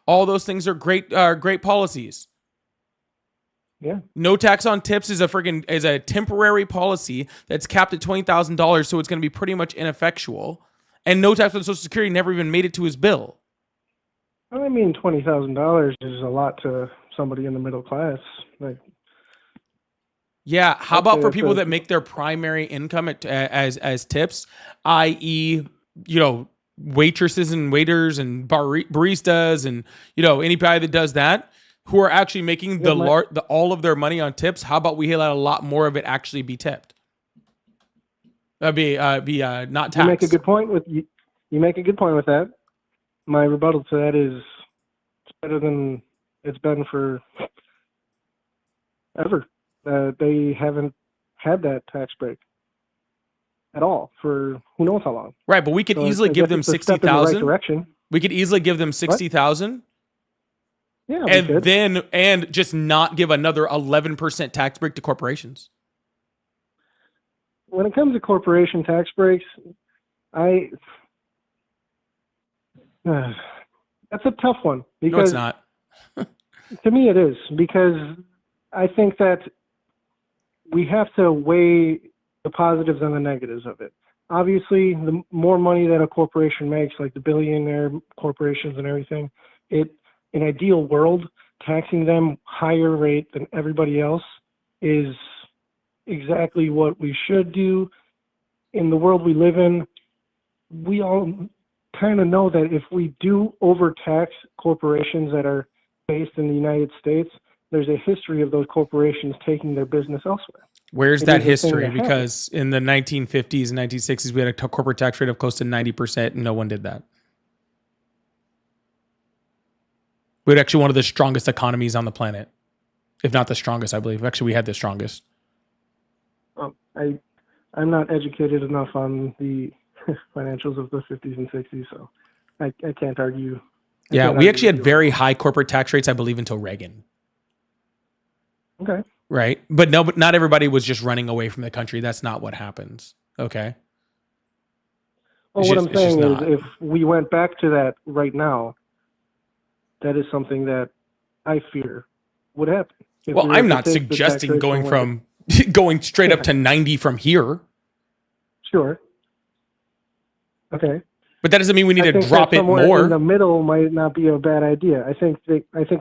All those things are great policies. Yeah. No tax on tips is a temporary policy that's capped at $20,000, so it's going to be pretty much ineffectual. And no tax on Social Security never even made it to his bill. I mean, $20,000 is a lot to somebody in the middle class. Like, yeah, how about for people a- that make their primary income as tips, i.e., you know, waitresses and waiters and baristas and, you know, anybody that does that, who are actually making all of their money on tips? How about we let a lot more of it actually be tipped? That'd be not taxed. You make a good point with that. My rebuttal to that is it's better than it's been for ever. They haven't had that tax break at all for who knows how long. Right, but we could easily give them 60,000. Direction. We could easily give them 60,000. Yeah, and just not give another 11% tax break to corporations. When it comes to corporation tax breaks, that's a tough one because no, it's not. To me it is, because I think that we have to weigh the positives and the negatives of it. Obviously, the more money that a corporation makes, like the billionaire corporations and everything, in an ideal world, taxing them higher rate than everybody else is exactly what we should do. In the world we live in, we all kind of know that if we do overtax corporations that are based in the United States, there's a history of those corporations taking their business elsewhere. Where's that history? Because in the 1950s and 1960s, we had a corporate tax rate of close to 90%, and no one did that. We had actually one of the strongest economies on the planet, if not the strongest, I believe. Actually, we had the strongest. I'm not educated enough on the financials of the 50s and 60s, so I can't argue. Yeah, we actually had very high corporate tax rates, I believe, until Reagan. Okay. Right? But not everybody was just running away from the country. That's not what happens. Okay? Well, what I'm saying is if we went back to that right now, that is something that I fear would happen. Well, I'm not suggesting going straight up to 90 from here. Sure. Okay. But that doesn't mean we need to drop it more. In the middle might not be a bad idea. I think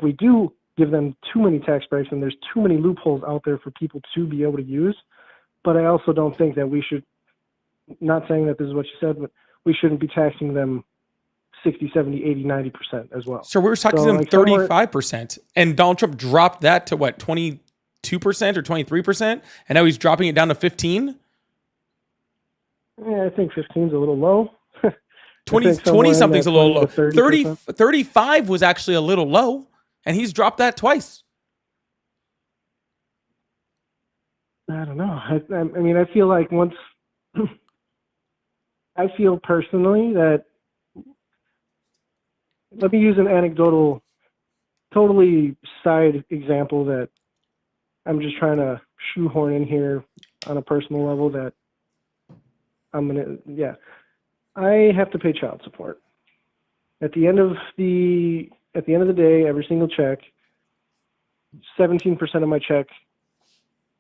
we do give them too many tax breaks, and there's too many loopholes out there for people to be able to use. But I also don't think that we should, not saying that this is what you said, but we shouldn't be taxing them 60, 70, 80, 90% as well. So we were taxing them 35%, and Donald Trump dropped that to what, 22% or 23%? And now he's dropping it down to 15? Yeah, I think 15 is a little low. 20 something's a little low. 35 was actually a little low, and he's dropped that twice. I don't know. I mean, I feel like I feel personally that, let me use an anecdotal, totally side example that I'm just trying to shoehorn in here on a personal level that I have to pay child support. At the end of the day, every single check, 17% of my check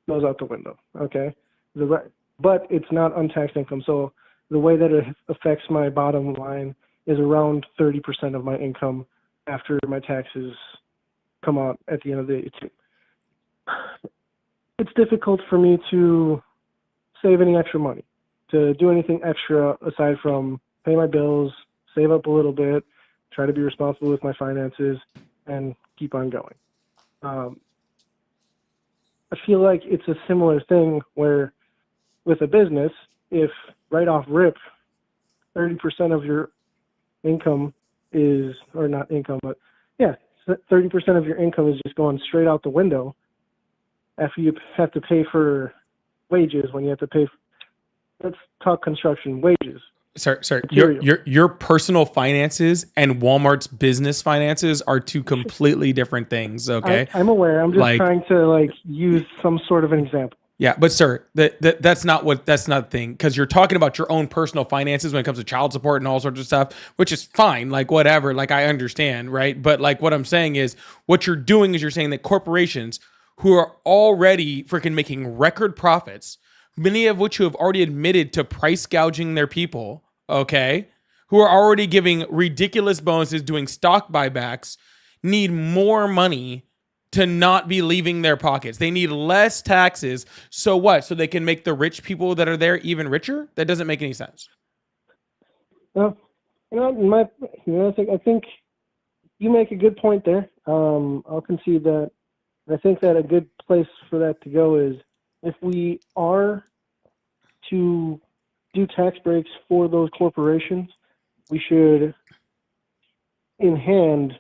goes out the window. Okay, but it's not untaxed income. So the way that it affects my bottom line is around 30% of my income after my taxes come out at the end of the day. It's difficult for me to save any extra money, to do anything extra aside from pay my bills, save up a little bit, try to be responsible with my finances, and keep on going. I feel like it's a similar thing where with a business, if right off rip, 30% of your income is, or not income, but yeah, 30% of your income is just going straight out the window after you have to pay for wages, when you have to pay for, let's talk construction, wages. Sorry. Your personal finances and Walmart's business finances are two completely different things. Okay, I'm aware. I'm just trying to use some sort of an example. Yeah, but sir, that's not the thing, because you're talking about your own personal finances when it comes to child support and all sorts of stuff, which is fine, like whatever, like I understand, right? But like what I'm saying is, what you're doing is you're saying that corporations who are already freaking making record profits, many of which who have already admitted to price gouging their people, okay, who are already giving ridiculous bonuses, doing stock buybacks, need more money to not be leaving their pockets. They need less taxes. So what? So they can make the rich people that are there even richer? That doesn't make any sense. Well, I think you make a good point there. I'll concede that. I think that a good place for that to go is if we are to do tax breaks for those corporations, we should, in hand,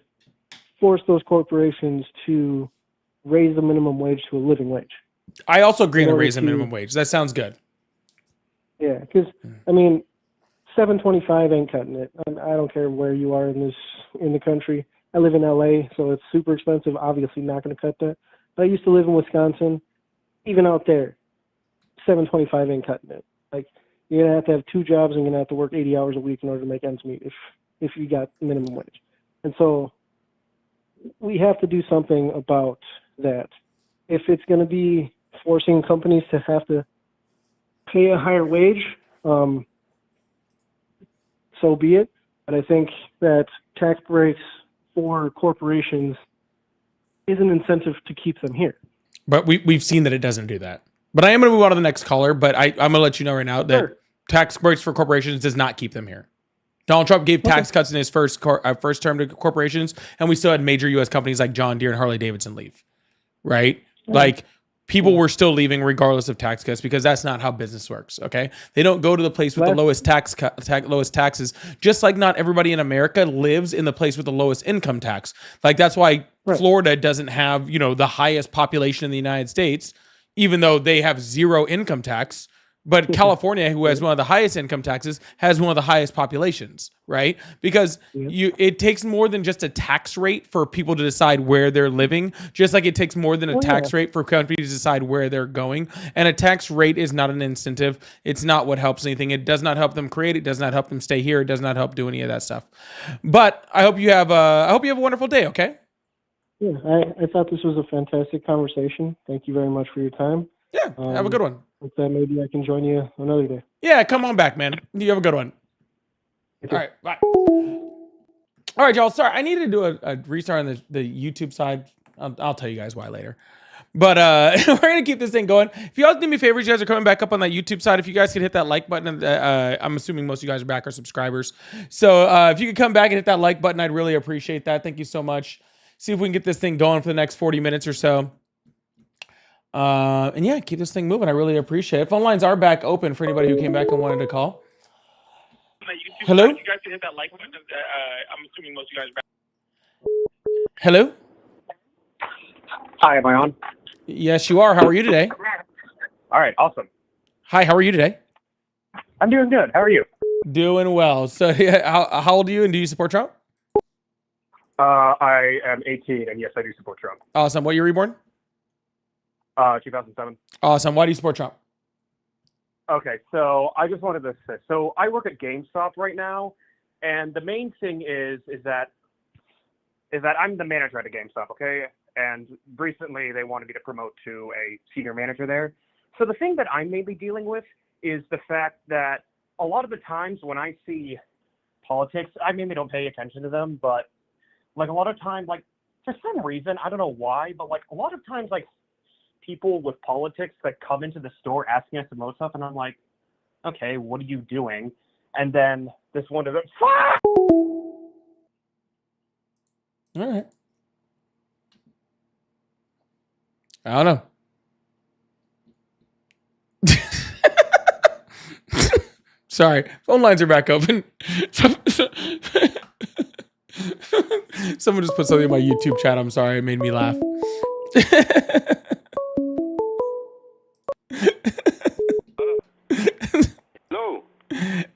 force those corporations to raise the minimum wage to a living wage. I also agree to raise the minimum wage. That sounds good. Yeah, because I mean, $7.25 ain't cutting it. I don't care where you are in the country. I live in LA, so it's super expensive. Obviously, not going to cut that. But I used to live in Wisconsin. Even out there, $7.25 ain't cutting it. Like, you're gonna have 2 jobs and you're gonna have to work 80 hours a week in order to make ends meet if you got minimum wage. And so we have to do something about that. If it's going to be forcing companies to have to pay a higher wage, so be it. But I think that tax breaks for corporations is an incentive to keep them here. But we've seen that it doesn't do that. But I am going to move on to the next caller. But I'm going to let you know right now that tax breaks for corporations does not keep them here. Donald Trump gave tax cuts in his first term to corporations, and we still had major U.S. companies like John Deere and Harley Davidson leave, right? Like, people were still leaving regardless of tax cuts, because that's not how business works, okay? They don't go to the place with the lowest lowest taxes, just like not everybody in America lives in the place with the lowest income tax. Like, that's why Florida doesn't have, the highest population in the United States, even though they have zero income tax. But California, who has one of the highest income taxes, has one of the highest populations, right? Because it takes more than just a tax rate for people to decide where they're living, just like it takes more than a tax rate for companies to decide where they're going. And a tax rate is not an incentive. It's not what helps anything. It does not help them create. It does not help them stay here. It does not help do any of that stuff. But I hope you have a wonderful day, okay? Yeah, I thought this was a fantastic conversation. Thank you very much for your time. Yeah, have a good one. Hope that maybe I can join you another day. Yeah, come on back, man. You have a good one. All right, bye. All right, y'all. Sorry, I needed to do a restart on the YouTube side. I'll tell you guys why later. But we're going to keep this thing going. If you guys do me favors, you guys are coming back up on that YouTube side. If you guys could hit that like button, I'm assuming most of you guys are back, are subscribers. So if you could come back and hit that like button, I'd really appreciate that. Thank you so much. See if we can get this thing going for the next 40 minutes or so. And yeah, keep this thing moving. I really appreciate it. Phone lines are back open for anybody who came back and wanted to call. Hello? If you guys can hit that like button, I'm assuming most of you guys are back. Hello? Hi, am I on? Yes, you are. How are you today? All right, awesome. Hi, how are you today? I'm doing good. How are you? Doing well. So how old are you, and do you support Trump? I am 18, and yes, I do support Trump. Awesome. What year were you born? 2007. Awesome. Why do you support Trump? Okay, so I just wanted to say, so I work at GameStop right now, and the main thing is that I'm the manager at a GameStop, okay? And recently they wanted me to promote to a senior manager there. So the thing that I'm mainly dealing with is the fact that a lot of the times when I see politics, I mainly don't pay attention to them, but like a lot of times, like for some reason, I don't know why, but like a lot of times, like people with politics that come into the store asking us to promote stuff, and I'm like, okay, what are you doing? And then this one does it. All right. I don't know. Sorry, phone lines are back open. Someone just put something in my YouTube chat. I'm sorry, it made me laugh. Hello.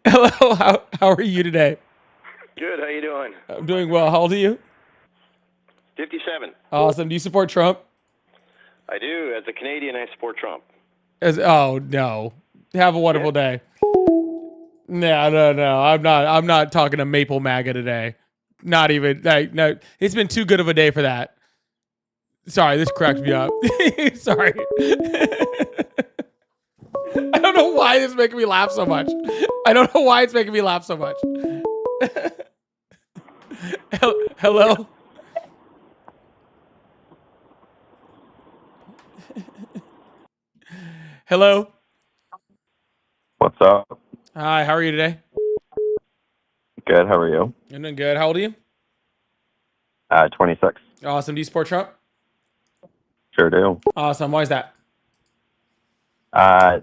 Hello, how are you today? Good. How you doing? I'm doing well. How old are you? 57. Awesome. Do you support Trump? I do. As a Canadian, I support Trump. Oh no. Have a wonderful day. No. I'm not talking to Maple MAGA today. Not even like no. It's been too good of a day for that. Sorry, this cracked me up. Sorry. I don't know why it's making me laugh so much. Hello? Hello? What's up? Hi, how are you today? Good. How are you? I'm doing good. How old are you? 26. Awesome. Do you support Trump? Sure do. Awesome. Why is that? I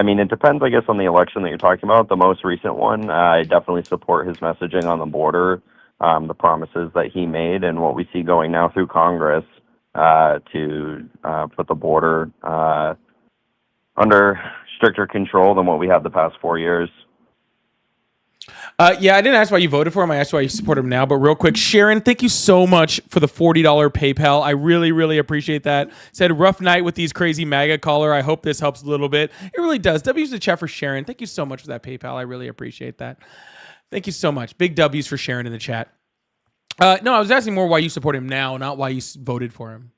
mean, it depends, I guess, on the election that you're talking about. The most recent one, I definitely support his messaging on the border, the promises that he made, and what we see going now through Congress to put the border under stricter control than what we had the past 4 years. Yeah, I didn't ask why you voted for him. I asked why you support him now. But real quick, Sharon, thank you so much for the $40 PayPal. I really, really appreciate that. Said rough night with these crazy MAGA caller. I hope this helps a little bit. It really does. W's the chat for Sharon. Thank you so much for that PayPal. I really appreciate that. Thank you so much. Big W's for Sharon in the chat. No, I was asking more why you support him now, not why you voted for him.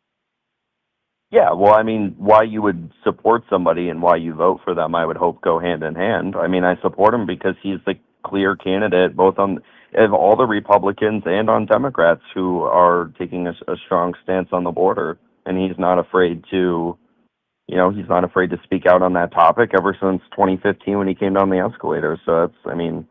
Yeah, well, I mean, why you would support somebody and why you vote for them, I would hope go hand in hand. I mean, I support him because he's the clear candidate, both on of all the Republicans and on Democrats who are taking a strong stance on the border, and he's not afraid to, he's not afraid to speak out on that topic ever since 2015 when he came down the escalator. So that's, I mean,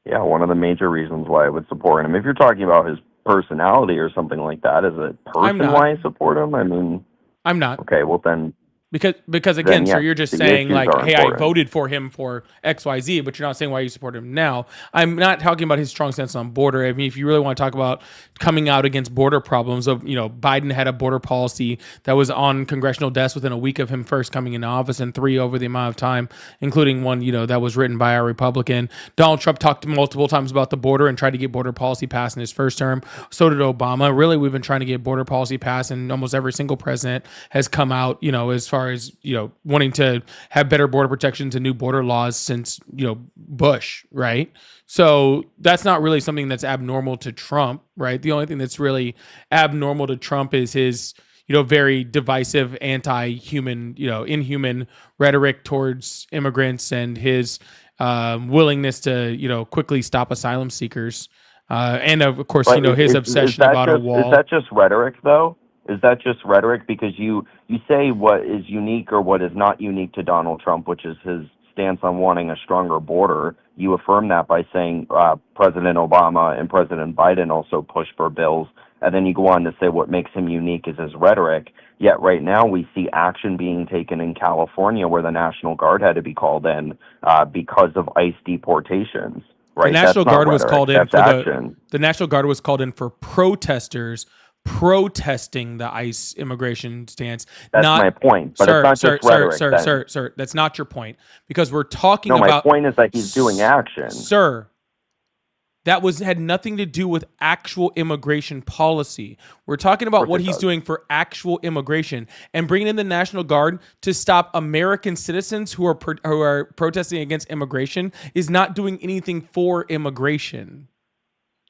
yeah, one of the major reasons why I would support him. If you're talking about his personality or something like that, as a person why I support him, I mean, I'm not. Okay, well then. Because again, yeah, sir, you're just the saying issues like, are hey, important. I voted for him for XYZ, but you're not saying why you support him now. I'm not talking about his strong stance on border. I mean, if you really want to talk about coming out against border problems, Biden had a border policy that was on congressional desks within a week of him first coming into office, and 3 over the amount of time, including one, that was written by a Republican. Donald Trump talked multiple times about the border and tried to get border policy passed in his first term. So did Obama. Really, we've been trying to get border policy passed, and almost every single president has come out, as far as, wanting to have better border protections and new border laws since, Bush, right? So that's not really something that's abnormal to Trump, right? The only thing that's really abnormal to Trump is his, very divisive, anti-human, inhuman rhetoric towards immigrants and his willingness to, quickly stop asylum seekers. And of course, his obsession about a wall. Is that just rhetoric, though? Is that just rhetoric? Because you say what is unique or what is not unique to Donald Trump, which is his stance on wanting a stronger border. You affirm that by saying President Obama and President Biden also push for bills. And then you go on to say what makes him unique is his rhetoric. Yet right now we see action being taken in California where the National Guard had to be called in because of ICE deportations. Right? The National Guard was called in for action. The National Guard was called in for protesters protesting the ICE immigration stance. That's my point. But it's not just rhetoric. Sir, that's not your point. Because we're talking about... No, my point is that he's doing action. Sir, that had nothing to do with actual immigration policy. We're talking about what he's doing for actual immigration and bringing in the National Guard to stop American citizens who are protesting against immigration is not doing anything for immigration.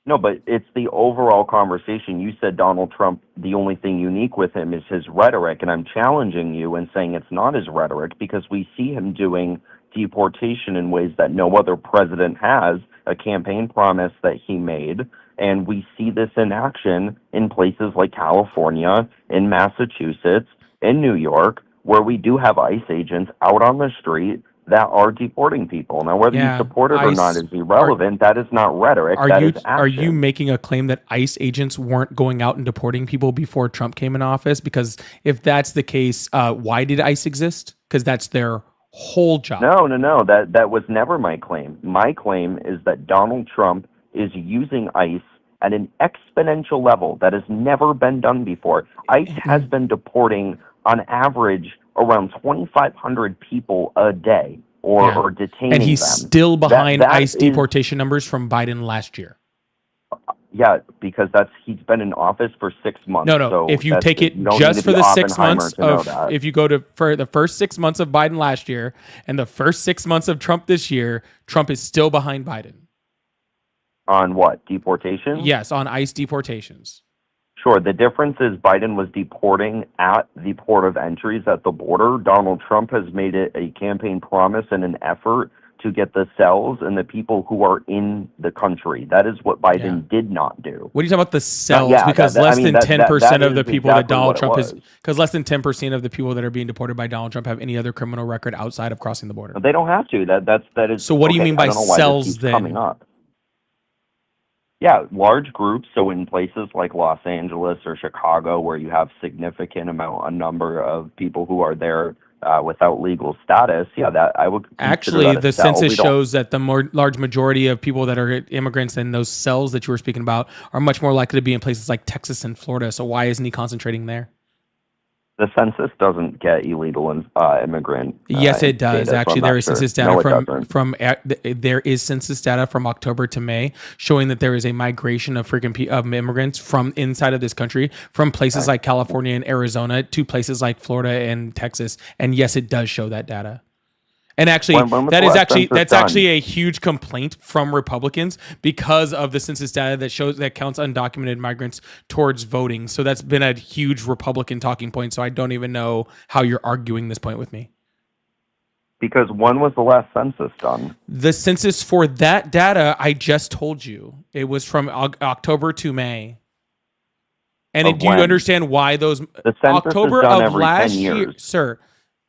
No, but it's the overall conversation. You said Donald Trump, the only thing unique with him is his rhetoric, and I'm challenging you and saying it's not his rhetoric because we see him doing deportation in ways that no other president has, a campaign promise that he made, and we see this in action in places like California, in Massachusetts, in New York, where we do have ICE agents out on the street that are deporting people. Now, whether you support it or not is irrelevant. That is not rhetoric. That is action. Are you making a claim that ICE agents weren't going out and deporting people before Trump came in office? Because if that's the case, why did ICE exist? Because that's their whole job. No. That was never my claim. My claim is that Donald Trump is using ICE at an exponential level that has never been done before. ICE has been deporting on average around 2,500 people a day or detaining them. And he's still behind ICE deportation numbers from Biden last year. Yeah, because he's been in office for 6 months. No. So If you take it you don't just need to for be the 6 Oppenheimer months to know of, that. if you go to for the first 6 months of Biden last year and the first 6 months of Trump this year, Trump is still behind Biden. On what? Deportation? Yes, on ICE deportations. Sure. The difference is Biden was deporting at the port of entries at the border. Donald Trump has made it a campaign promise and an effort to get the cells and the people who are in the country. That is what Biden did not do. What are you talking about the cells? yeah, because that- I less mean, than that- 10% that of the is people that exactly Donald what it Trump is, was. because less than 10% of the people that are being deported by Donald Trump have any other criminal record outside of crossing the border. They don't have to. That is. So what do you okay, mean by I don't know why cells this keeps then? coming up. Yeah, large groups. So in places like Los Angeles or Chicago, where you have a number of people who are there without legal status, yeah, that I would consider Actually, that a the cell. census We don't- shows that the more large majority of people that are immigrants in those cells that you were speaking about are much more likely to be in places like Texas and Florida. So why isn't he concentrating there? The census doesn't get illegal immigrant. Yes, it does. data, so Actually, I'm not there is sure. census No, data it doesn't. there is census data from October to May showing that there is a migration of of immigrants from inside of this country from places like California and Arizona to places like Florida and Texas. And yes, it does show that data. And actually, When was the last census that's done? actually a huge complaint from Republicans because of the census data that counts undocumented migrants towards voting. So that's been a huge Republican talking point. So I don't even know how you're arguing this point with me. Because when was the last census done? The census for that data, I just told you, it was from October to May. And Of do you when? understand why those The census October is done of every last 10 years. year, sir?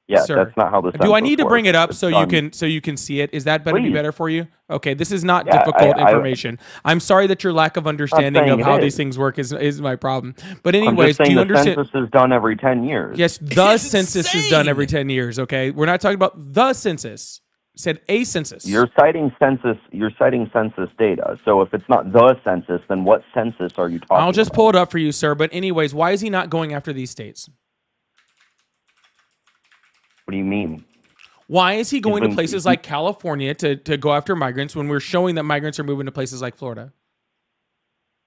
Yeah, Sir, that's not how the census do I need to bring works. it up It's so done- you can see it? Is that better be Please. better for you? Okay, this is not Yeah, difficult I- information. I'm sorry that your lack of understanding saying of it how is. these things work is my problem. But I'm anyways, just saying do you the understand? census is done every 10 years. Yes, the It's census is done every insane. 10 years. Okay, we're not talking about the census. I said a census. You're citing census data. So if it's not the census, then what census are you talking about? I'll just pull it up for you, sir. But anyways, why is he not going after these states? What do you mean? Why is he going to been- places like California to go after migrants when we're showing that migrants are moving to places like Florida?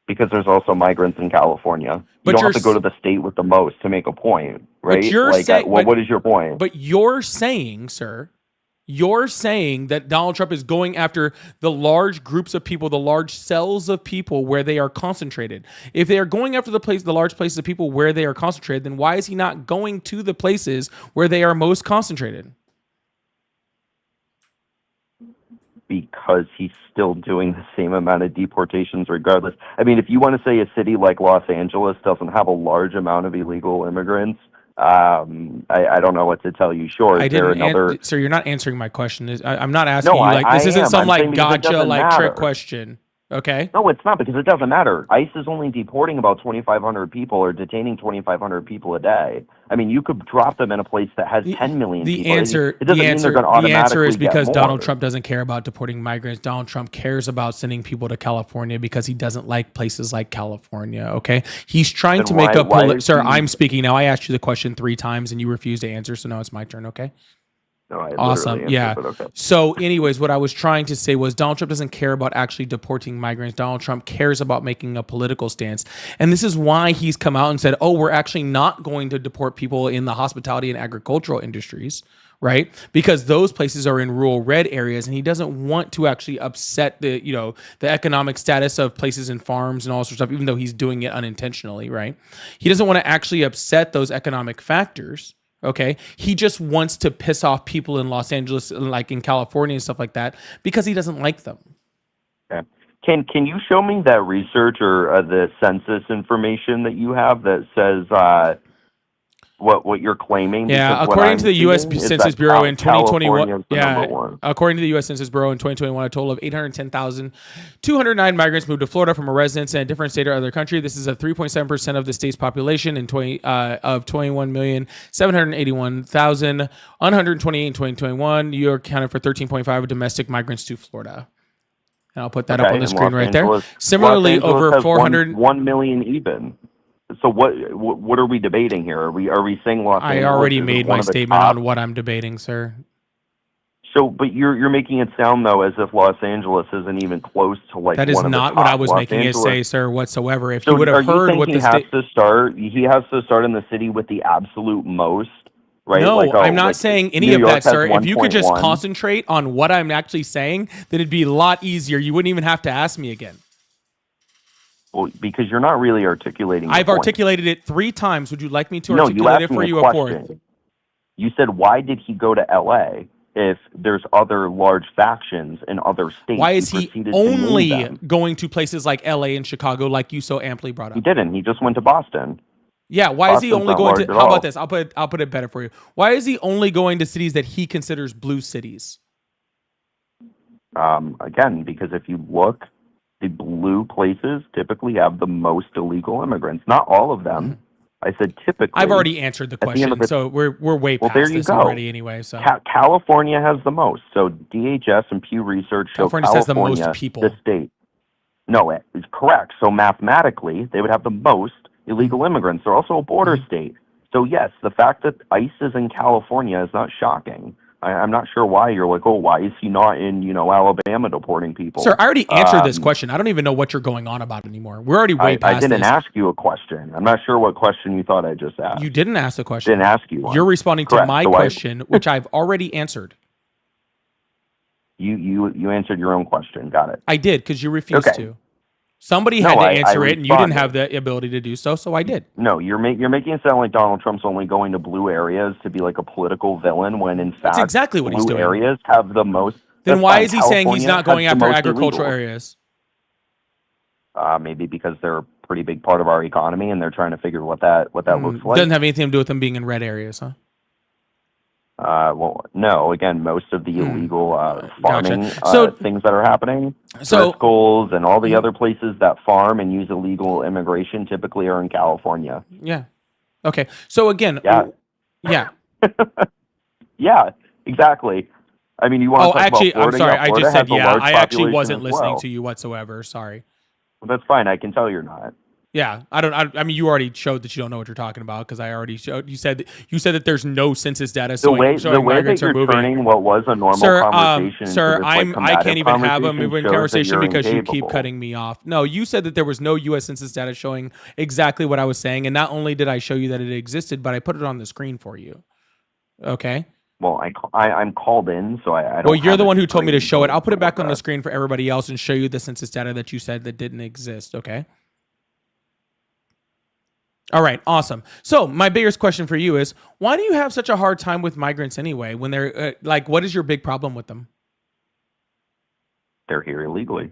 Because there's also migrants in California. You But don't you're have to go to the state with the most to make a point, right? you're like, saying- but- what is your point? But you're saying, sir, you're saying that Donald Trump is going after the large groups of people, the large cells of people where they are concentrated. If they are going after the large places of people where they are concentrated, then why is he not going to the places where they are most concentrated? Because he's still doing the same amount of deportations regardless. I mean, if you want to say a city like Los Angeles doesn't have a large amount of illegal immigrants, I don't know what to tell you. Sure, I is there didn't, another? sir. You're not answering my question. I'm not asking No, you like this I isn't am. some I'm like saying because it gotcha doesn't like trick matter. question. Okay. No, it's not, because it doesn't matter. ICE is only deporting about 2,500 people or detaining 2,500 people a day. I mean, you could drop them in a place that has 10 million The people. answer, It doesn't mean they're going to the answer is automatically get because more. Donald Trump doesn't care about deporting migrants. Donald Trump cares about sending people to California because he doesn't like places like California. Okay, he's trying Then to make why a is sir. he- I'm speaking now. I asked you the question 3 times and you refused to answer, so now it's my turn. Okay. No, I Awesome. literally answered, Yeah. but okay. So, anyways, what I was trying to say was Donald Trump doesn't care about actually deporting migrants. Donald Trump cares about making a political stance. And this is why he's come out and said, oh, we're actually not going to deport people in the hospitality and agricultural industries, right? Because those places are in rural red areas and he doesn't want to actually upset the economic status of places and farms and all sorts of stuff, even though he's doing it unintentionally, right? He doesn't want to actually upset those economic factors. Okay. He just wants to piss off people in Los Angeles, like in California and stuff like that, because he doesn't like them. Okay. Can you show me that research or the census information that you have that says what you're claiming? Yeah, Because what according I'm to the U.S. seeing is Census that Bureau in 2021, California is the number one. according to the U.S. Census Bureau in 2021, a total of 810,209 migrants moved to Florida from a residence in a different state or other country. This is a 3.7% of the state's population of 21,781,128 in 2021. New York accounted for 13.5 of domestic migrants to Florida. And I'll put that up on the and screen Los right there. Angeles- Similarly, Los Angeles over has 400. 1 million even. So what are we debating here? Are we saying Los Angeles? I already is made one my of the statement top? on what I'm debating, sir. So, but you're making it sound though as if Los Angeles isn't even close to like That is one of the not what I top. was Los making it Angeles, say, sir, whatsoever. If So you would are have you heard saying what he the has state. to start? He has to start in the city with the absolute most, right? No, like, I'm not like saying any New of York that, has sir. If you could just 1.1. concentrate on what I'm actually saying, then it'd be a lot easier. You wouldn't even have to ask me again. Well, because you're not really articulating. I've the point. articulated it 3 times. Would you like me to No, you articulate asked it for me you a a fourth? question. You said, why did he go to L.A. if there's other large factions in other states? Why is he proceeded to name only them. going to places like LA and Chicago, like you so amply brought He up? didn't. He just went to Boston. Yeah, why is he Boston's only not going large to? at How all. about this? I'll put it better for you. Why is he only going to cities that he considers blue cities? Again, because if you look, the blue places typically have the most illegal immigrants. Not all of them. I said typically. I've already answered the At the end question, of it- so we're way Well, past there you this go. already anyway. So California has the most. So DHS and Pew Research show California has the most California, people. the state. No, it's correct. So mathematically, they would have the most illegal immigrants. They're also a border state. So yes, the fact that ICE is in California is not shocking. I'm not sure why you're like, oh, why is he not in, Alabama deporting people? Sir, I already answered this question. I don't even know what you're going on about anymore. We're already way I past didn't this. ask you a question. I'm not sure what question you thought I just asked. You didn't ask the question. Didn't ask you one. You're responding to Correct. my So question, which I've already answered. You answered your own question. Got it. I did because you refused Okay. to. Somebody No, had to I answer it, and you didn't responded. have the ability to do so, so I did. No, you're making it sound like Donald Trump's only going to blue areas to be like a political villain when in fact That's exactly what blue he's doing. areas have the most. Then That's why fine. is he saying he's California not going has the after most agricultural illegals. areas? Maybe because they're a pretty big part of our economy and they're trying to figure what that looks like. Doesn't have anything to do with them being in red areas, huh? Well, no. Again, most of the illegal farming So- things that are happening, So- Driscoll's and all the other places that farm and use illegal immigration typically are in California. Yeah. Okay. So again, Yeah. yeah. Yeah, exactly. I mean, you want Oh, to talk actually, about Florida? I'm sorry. Yeah, I Florida just said has a yeah. large I actually population wasn't as listening well. to you whatsoever. Sorry. Well, that's fine. I can tell you're not. Yeah, I mean, you already showed that you don't know what you're talking about because I already showed. You said that there's no census data The showing, way that migrants are you're moving. turning what was a normal Sir, conversation sir, into this, like, I combative can't even have a conversation moving shows that conversation you're because you keep incapable. cutting me off. No, you said that there was no U.S. census data showing exactly what I was saying, and not only did I show you that it existed, but I put it on the screen for you. Okay. Well, I'm called in, so I don't. Well, you're have the a one who told me to screen show it. to I'll put it back look on the at. screen for everybody else and show you the census data that you said that didn't exist. Okay. All right, awesome. So my biggest question for you is, why do you have such a hard time with migrants anyway? When they're what is your big problem with them? They're here illegally.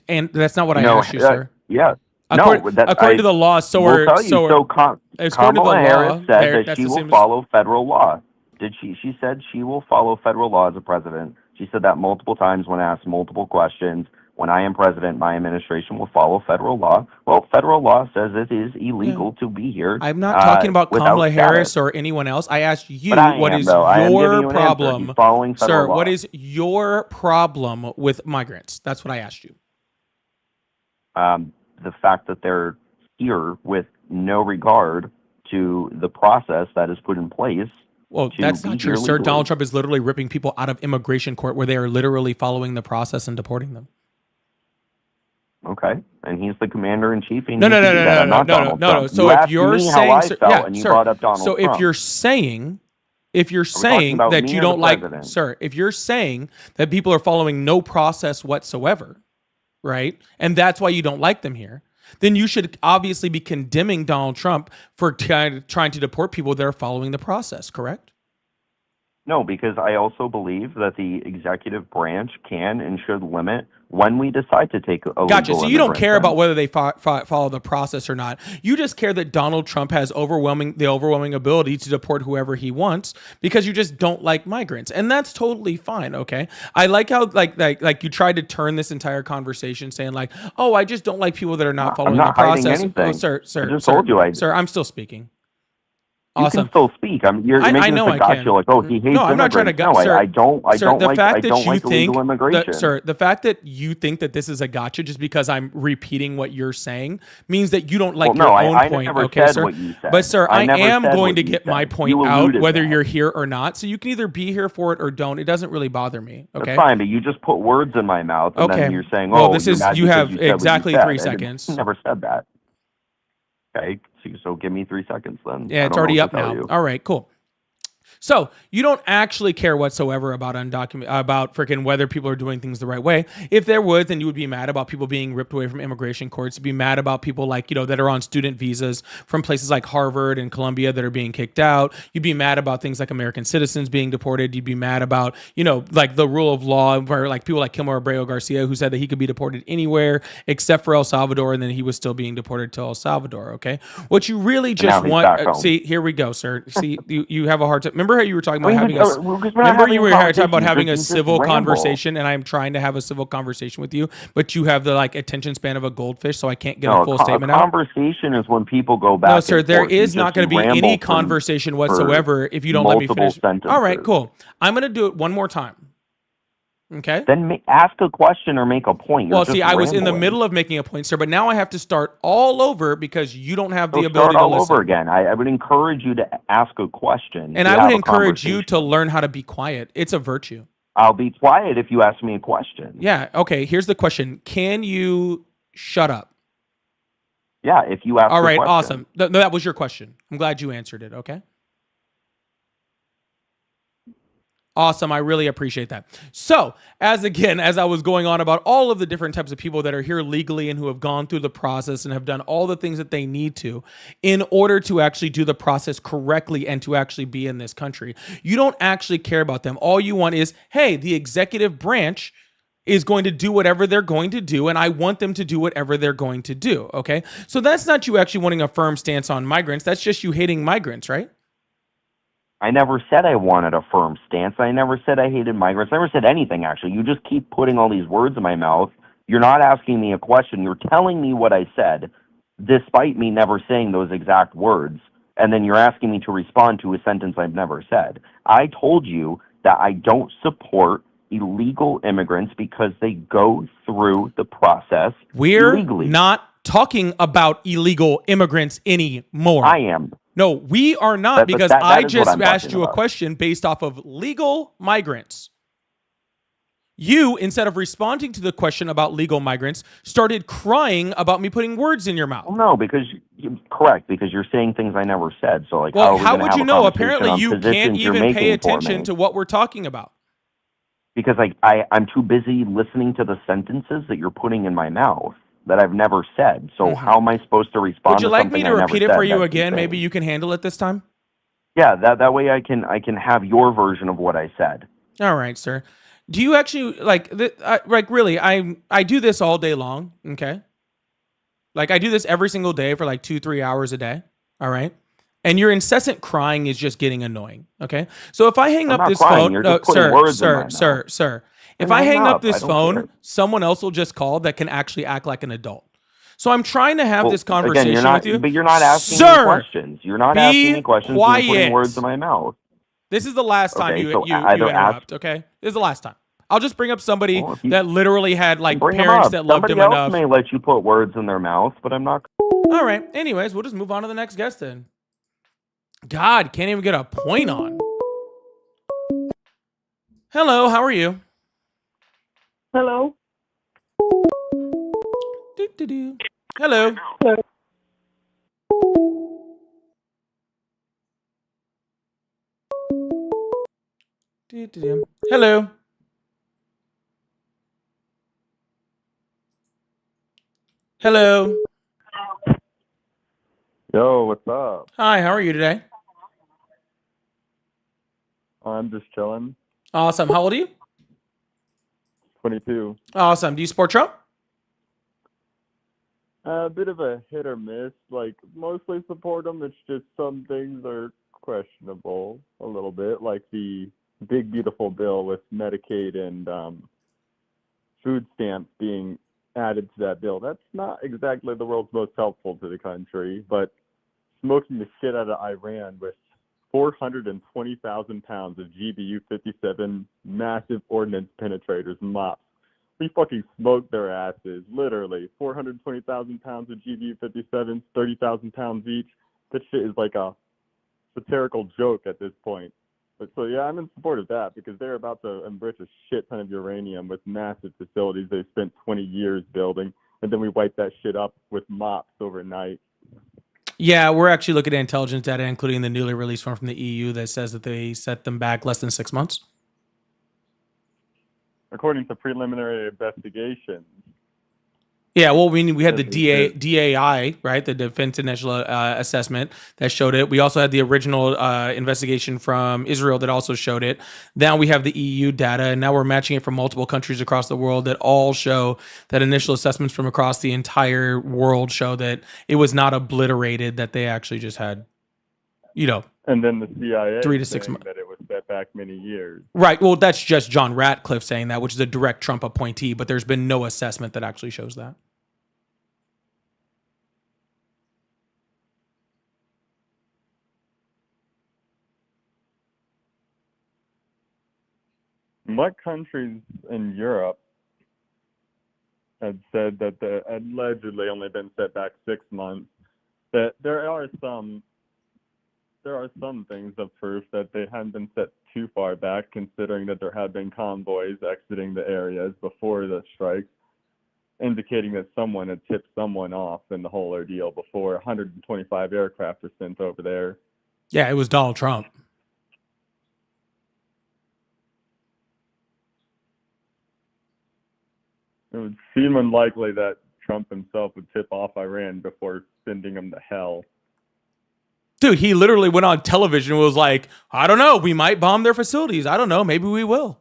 And that's not what I No, asked you, sir. Yeah. According, according to the law, so will we're tell you. so According to the Kamala Harris law, said there- that that's she the will same as- follow federal law. Did she? She said she will follow federal law as a president. She said that multiple times when asked multiple questions. When I am president, my administration will follow federal law. Well, federal law says it is illegal to be here. I'm not talking about without Kamala Harris status. or anyone else. I asked you, But I what am, is though. I am giving your you an answer. problem, He's following federal sir? law. What is your problem with migrants? That's what I asked you. The fact that they're here with no regard to the process that is put in place. Well, to that's be not here true, sir. legally. Donald Trump is literally ripping people out of immigration court where they are literally following the process and deporting them. Okay, and he's the commander in chief. No. So if you're saying, sir, yeah, and you sir. brought up Donald So Trump. if you're saying talking about that me you or the don't like, president? sir, if you're saying that people are following no process whatsoever, right, and that's why you don't like them here, then you should obviously be condemning Donald Trump for trying to deport people that are following the process, correct? No, because I also believe that the executive branch can and should limit when we decide to take illegal Gotcha. So you don't care immigrants in. about whether they follow the process or not. You just care that Donald Trump has the overwhelming ability to deport whoever he wants because you just don't like migrants, and that's totally fine. Okay, I like how like you tried to turn this entire conversation saying like, oh, I just don't like people that are not following I'm not the hiding process. anything. Oh, sir, I just told you I did. sir, I'm still speaking. You Awesome. can still speak. You're I making know this I a gotcha, can. like, oh, he hates No, I'm not trying to immigrants. No, sir, I don't. I sir, don't the like. fact I that don't you like think illegal immigration. sir, the fact that you think that this is a gotcha just because I'm repeating what you're saying means that you don't like Well, no, your own I point, never okay, said sir? what you said. But sir, I never am said going what to you get my said. point You out alluded whether that. you're here or not. So you can either be here for it or don't. It doesn't really bother me, okay? That's fine, but you just put words in my mouth, and Okay. then you're saying, Well, "Oh, this you're is mad you because have you said what you exactly said." 3 I seconds. never said that. Okay, so give me 3 seconds then. Yeah, I it's don't know already what up to tell now. you. All right, cool. So you don't actually care whatsoever about about freaking whether people are doing things the right way. If there would, then you would be mad about people being ripped away from immigration courts. You'd be mad about people like, that are on student visas from places like Harvard and Columbia that are being kicked out. You'd be mad about things like American citizens being deported. You'd be mad about, like the rule of law where like people like Kilmer Abreu Garcia, who said that he could be deported anywhere except for El Salvador, and then he was still being deported to El Salvador. Okay. What you really just now he's want, back home. see, here we go, sir. See, you have a hard time. Remember how you were talking about I mean, having because a we're not remember having you a were talking about conversation, having a you just civil ramble. conversation, and I'm trying to have a civil conversation with you, but you have the like attention span of a goldfish, so I can't get No, a full a statement out. conversation is when people go back. No, sir, and there forth. You is not just going to be ramble any for- conversation whatsoever if you don't let me multiple finish. sentences. All right, cool. I'm going to do it one more time. Okay. Then ask a question or make a point. You're Well, just see, I was in the rambling. middle of making a point, sir, but now I have to start all over because you don't have the So ability start all to listen. over again. I would encourage you to ask a question. And to I would have a encourage you to conversation. learn how to be quiet. It's a virtue. I'll be quiet if you ask me a question. Yeah. Okay. Here's the question. Can you shut up? Yeah, if you ask All a right. question. Awesome. That was your question. I'm glad you answered it. Okay. Awesome. I really appreciate that. So, as I was going on about all of the different types of people that are here legally and who have gone through the process and have done all the things that they need to in order to actually do the process correctly and to actually be in this country, you don't actually care about them. All you want is, hey, the executive branch is going to do whatever they're going to do, and I want them to do whatever they're going to do. Okay. So that's not you actually wanting a firm stance on migrants. That's just you hating migrants, right? I never said I wanted a firm stance. I never said I hated migrants. I never said anything, actually. You just keep putting all these words in my mouth. You're not asking me a question. You're telling me what I said, despite me never saying those exact words. And then you're asking me to respond to a sentence I've never said. I told you that I don't support illegal immigrants because they go through the process We're illegally. not talking about illegal immigrants anymore. I am. No, we are not, But because that I is what just I'm asked talking you a about. question based off of legal migrants. You, instead of responding to the question about legal migrants, started crying about me putting words in your mouth. Well, no, because correct, because you're saying things I never said. So, like, Well, how how are we would gonna you have a know? conversation Apparently, on you can't positions you're even pay making for attention me? to what we're talking about. Because I'm too busy listening to the sentences that you're putting in my mouth that I've never said. So how am I supposed to respond Would you to like something me to I never repeat it said? for you That's again? insane. Maybe you can handle it this time? Yeah, that way I can have your version of what I said. All right, sir. Do you actually like really? I do this all day long. Okay, like I do this every single day for like 2-3 hours a day. All right, and your incessant crying is just getting annoying. Okay, so if I hang I'm up not this crying. phone, You're just putting words in my mouth. sir, if Then I hang hang up up. this I don't phone, care. someone else will just call that can actually act like an adult. So I'm trying to have Well, this conversation again, you're not, with you, but you're not asking sir. me questions. You're not be asking me questions. You're putting quiet. words in my mouth. This is the last time Okay, you so you either interrupt. Okay, this is the last time. I'll just bring up somebody Well, if you- that literally had like Bring them parents up. that loved Somebody him else enough. may let you put words in their mouth, but I'm not. All right. Anyways, we'll just move on to the next guest then. God, can't even get a point on. Hello, how are you? Hello. Do-do-do. Hello. Do-do-do. Hello. Hello. Yo, what's up? Hi, how are you today? I'm just chilling. Awesome. How old are you? 22. Awesome. Do you support Trump? A bit of a hit or miss. Like, mostly support him. It's just some things are questionable a little bit, like the big beautiful bill with Medicaid and food stamps being added to that bill. That's not exactly the world's most helpful to the country, but smoking the shit out of Iran with 420,000 pounds of GBU-57 massive ordnance penetrators, MOPS. We fucking smoked their asses, literally. 420,000 pounds of GBU-57s, 30,000 pounds each. That shit is like a satirical joke at this point. But so yeah, I'm in support of that because they're about to enrich a shit ton of uranium with massive facilities they spent 20 years building, and then we wipe that shit up with MOPS overnight. Yeah, we're actually looking at intelligence data, including the newly released one from the EU that says that they set them back less than 6 months. According to preliminary investigations. Yeah, well, we had the DAI, right? The Defense Initial Assessment that showed it. We also had the original investigation from Israel that also showed it. Now we have the EU data, and now we're matching it from multiple countries across the world that all show that initial assessments from across the entire world show that it was not obliterated, that they actually just had, And then the CIA 3 to 6 saying months. that it was set back many years. Right. Well, that's just John Ratcliffe saying that, which is a direct Trump appointee, but there's been no assessment that actually shows that. What countries in Europe had said that they allegedly only been set back 6 months? That there are some things of proof that they hadn't been set too far back, considering that there had been convoys exiting the areas before the strikes, indicating that someone had tipped someone off in the whole ordeal before 125 aircraft were sent over there. Yeah, it was Donald Trump. It would seem unlikely that Trump himself would tip off Iran before sending them to hell. Dude, he literally went on television and was like, I don't know, we might bomb their facilities. I don't know, maybe we will.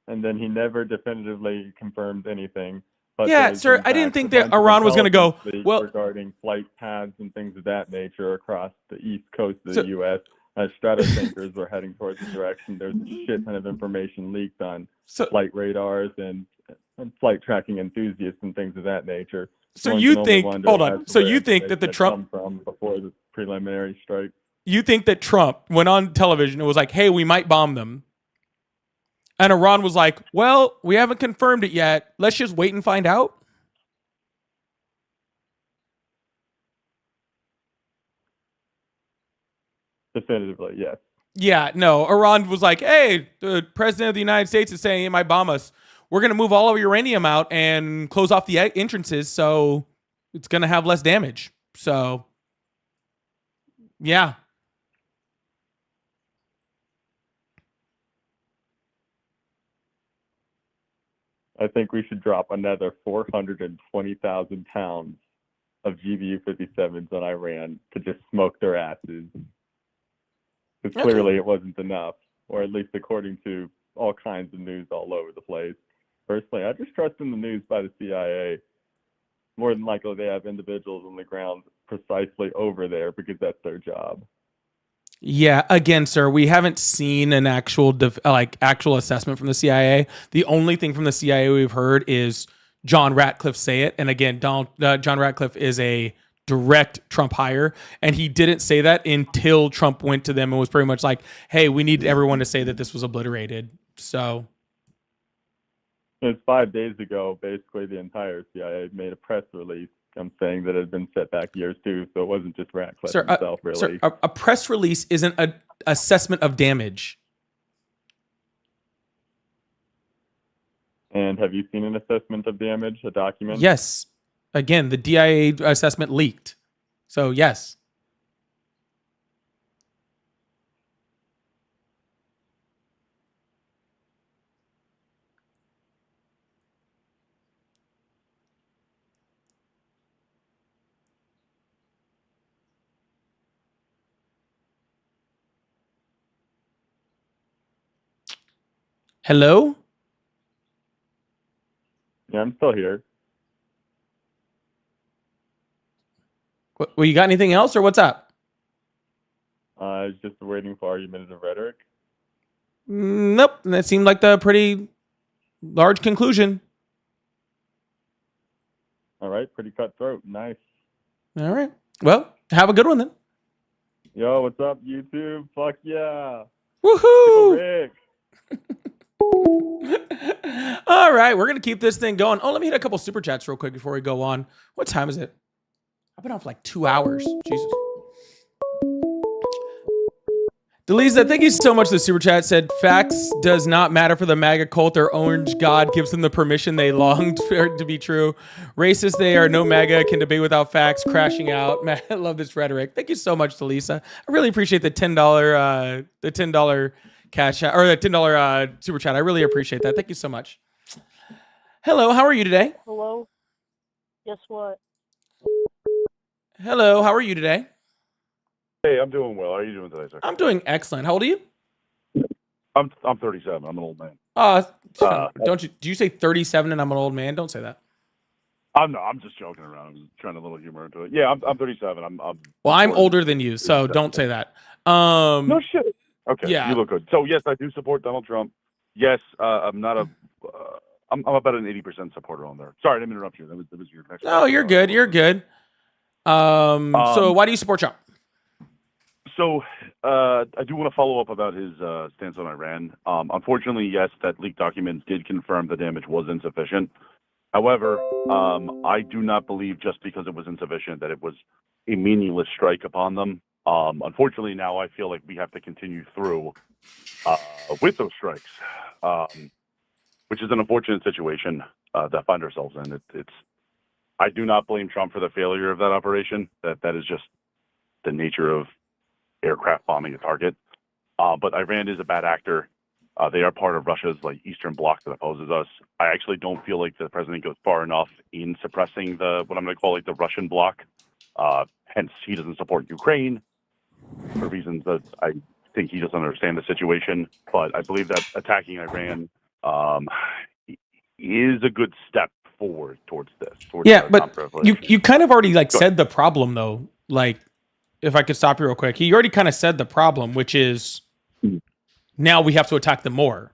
And then he never definitively confirmed anything. But Yeah, there's sir, been I didn't facts think a that bunch of Iran was going to go, intelligence leaks well, regarding flight paths and things of that nature across the east coast of So- the U.S. As stratotankers were heading towards the direction, there's a shit ton of information leaked on so flight radars and flight tracking enthusiasts and things of that nature. So One you can only think- wonder hold on. as to So where you think that the information Trump- had come from before the preliminary strike? you think that Trump went on television and was like, hey, we might bomb them. And Iran was like, well, we haven't confirmed it yet. Let's just wait and find out. Definitively, yes. Yeah, no. Iran was like, hey, the president of the United States is saying he might bomb us. We're going to move all of uranium out and close off the entrances, so it's going to have less damage. So, yeah. I think we should drop another 420,000 pounds of GBU-57s on Iran to just smoke their asses. Because Okay. clearly it wasn't enough, or at least according to all kinds of news all over the place. Personally, I just trust in the news by the CIA. More than likely, they have individuals on the ground precisely over there because that's their job. Yeah, again, sir, we haven't seen an actual actual assessment from the CIA. The only thing from the CIA we've heard is John Ratcliffe say it, and again, John Ratcliffe is a direct Trump hire, and he didn't say that until Trump went to them and was pretty much like, "Hey, we need everyone to say that this was obliterated." So, It's 5 days ago, basically the entire CIA made a press release saying that it had been set back years too, so it wasn't just Ratcliffe sir, himself, really. sir, a press release isn't an assessment of damage. And have you seen an assessment of damage, a document? Yes, again, the DIA assessment leaked. So, yes. Hello? Yeah, I'm still here. Well, you got anything else, or what's up? I was just waiting for argumentative rhetoric. Nope. That seemed like the pretty large conclusion. All right, pretty cutthroat. Nice. All right. Well, have a good one then. Yo, what's up, YouTube? Fuck yeah. Woohoo! Rick. All right, we're gonna keep this thing going. Oh, let me hit a couple super chats real quick before we go on. What time is it? I've been on for like 2 hours. Jesus. Delisa, thank you so much for the super chat. Said facts does not matter for the MAGA cult. Their orange god gives them the permission they longed for it to be true. Racist they are. No MAGA can debate without facts. Crashing out. Man, I love this rhetoric. Thank you so much, Delisa. I really appreciate the $10 cash or the $10 super chat. I really appreciate that. Thank you so much. Hello, how are you today? Hello? Guess what? Hello, how are you today? Hey, I'm doing well. How are you doing today, sir? I'm doing excellent. How old are you? I'm 37. I'm an old man. Don't you? Do you say 37 and I'm an old man? Don't say that. I'm just joking around. I'm just trying a little humor into it. Yeah, I'm 37. Well, I'm older than you, so don't say that. No shit. Okay. Yeah. You look good. So yes, I do support Donald Trump. Yes, I'm not a. I'm about an 80% supporter on there. Sorry, I didn't interrupt you. That was your next. No, you're good. You're good. So why do you support Trump? So I do want to follow up about his stance on Iran. Unfortunately, yes, that leaked document did confirm the damage was insufficient. However, I do not believe just because it was insufficient that it was a meaningless strike upon them. Unfortunately, now I feel like we have to continue through with those strikes, which is an unfortunate situation that find ourselves in. I do not blame Trump for the failure of that operation. That is just the nature of aircraft bombing a target. But Iran is a bad actor. They are part of Russia's Eastern Bloc that opposes us. I actually don't feel like the president goes far enough in suppressing what I'm going to call the Russian bloc. Hence, he doesn't support Ukraine for reasons that I think he doesn't understand the situation. But I believe that attacking Iran is a good step forward towards this. But you kind of already said the problem though. If I could stop you real quick, he already kind of said the problem, which is now we have to attack them more.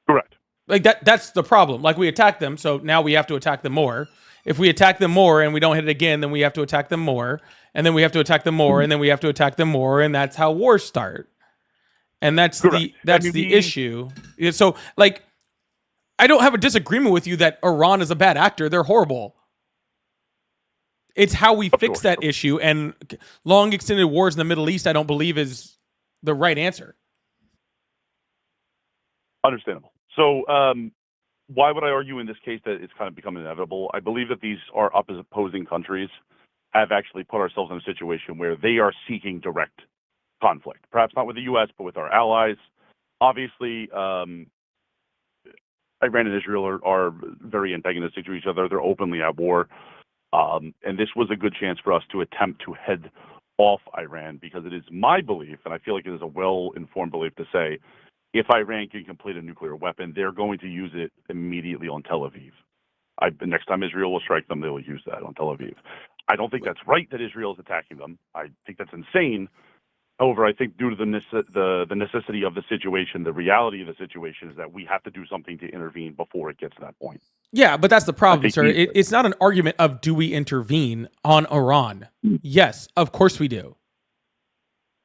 Correct. That's the problem. We attack them, so now we have to attack them more. If we attack them more and we don't hit it again, then we have to attack them more, and then we have to attack them more, and then we have to attack them more, and that's how wars start. And that's the issue. So I don't have a disagreement with you that Iran is a bad actor. They're horrible. It's how we fix that issue, and long extended wars in the Middle East, I don't believe is the right answer. Understandable. So why would I argue in this case that it's kind of become inevitable? I believe that these are opposing countries have actually put ourselves in a situation where they are seeking direct conflict. Perhaps not with the U.S., but with our allies. Obviously, Iran and Israel are very antagonistic to each other. They're openly at war. And this was a good chance for us to attempt to head off Iran, because it is my belief, and I feel like it is a well-informed belief to say, if Iran can complete a nuclear weapon, they're going to use it immediately on Tel Aviv. The next time Israel will strike them, they will use that on Tel Aviv. I don't think that's right that Israel is attacking them. I think that's insane. However, I think due to the necessity of the situation, the reality of the situation is that we have to do something to intervene before it gets to that point. Yeah, but that's the problem, sir. It's not an argument of do we intervene on Iran? Yes, of course we do.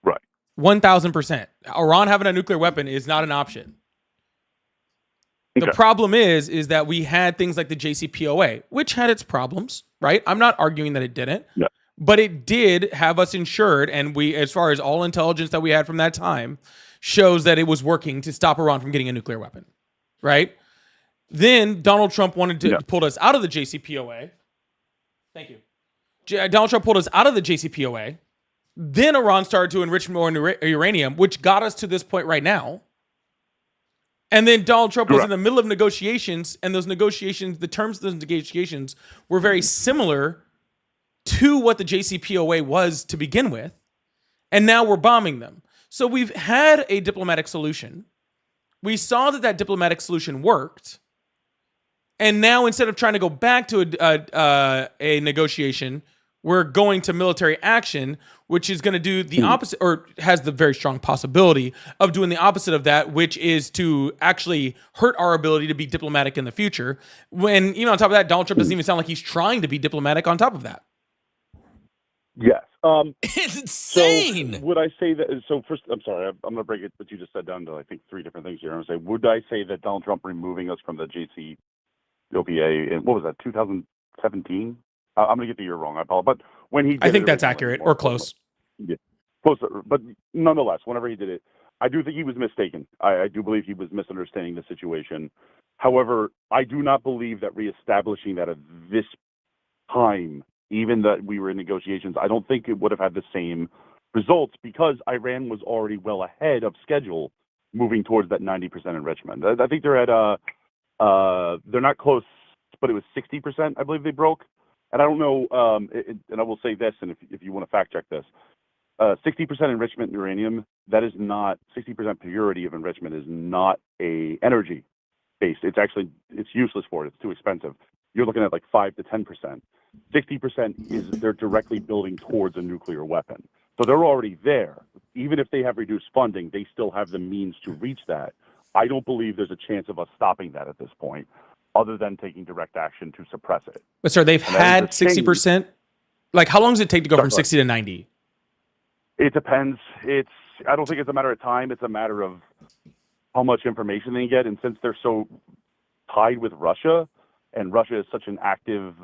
Right. 1,000%. Iran having a nuclear weapon is not an option. Okay. The problem is that we had things like the JCPOA, which had its problems, right? I'm not arguing that it didn't. Yeah. But it did have us insured, and we, as far as all intelligence that we had from that time, shows that it was working to stop Iran from getting a nuclear weapon, right? Then Donald Trump wanted to pull us out of the JCPOA. Thank you. Donald Trump pulled us out of the JCPOA. Then Iran started to enrich more uranium, which got us to this point right now. And then Donald Trump was in the middle of negotiations, and those negotiations, the terms of those negotiations were very similar to what the JCPOA was to begin with, and now we're bombing them. So we've had a diplomatic solution. We saw that diplomatic solution worked, and now instead of trying to go back to a negotiation, we're going to military action, which is going to do the opposite, or has the very strong possibility of doing the opposite of that, which is to actually hurt our ability to be diplomatic in the future. When, on top of that, Donald Trump doesn't even sound like he's trying to be diplomatic on top of that. Yes. It's insane. So would I say that? So first, I'm sorry, I'm going to break it, what you just said down to I think 3 different things here. I'm going to say, would I say that Donald Trump removing us from the JCPOA in, what was that, 2017? I'm going to get the year wrong. I apologize. But when he did I think it that's originally, accurate or close. Yeah, close. But nonetheless, whenever he did it, I do think he was mistaken. I do believe he was misunderstanding the situation. However, I do not believe that reestablishing that at this time, even that we were in negotiations, I don't think it would have had the same results because Iran was already well ahead of schedule moving towards that 90% enrichment. I think they're at, they're not close, but it was 60%, I believe they broke. And I don't know, and I will say this, and if you want to fact check this, 60% enrichment in uranium, that is not, 60% purity of enrichment is not a energy based. It's useless for it. It's too expensive. You're looking at like 5 to 10%. 60% is they're directly building towards a nuclear weapon. So they're already there. Even if they have reduced funding, they still have the means to reach that. I don't believe there's a chance of us stopping that at this point, other than taking direct action to suppress it. But sir, they've had 60%. Like, how long does it take to go from Sorry. 60 to 90? It depends. I don't think it's a matter of time. It's a matter of how much information they get. And since they're so tied with Russia, and Russia is such an active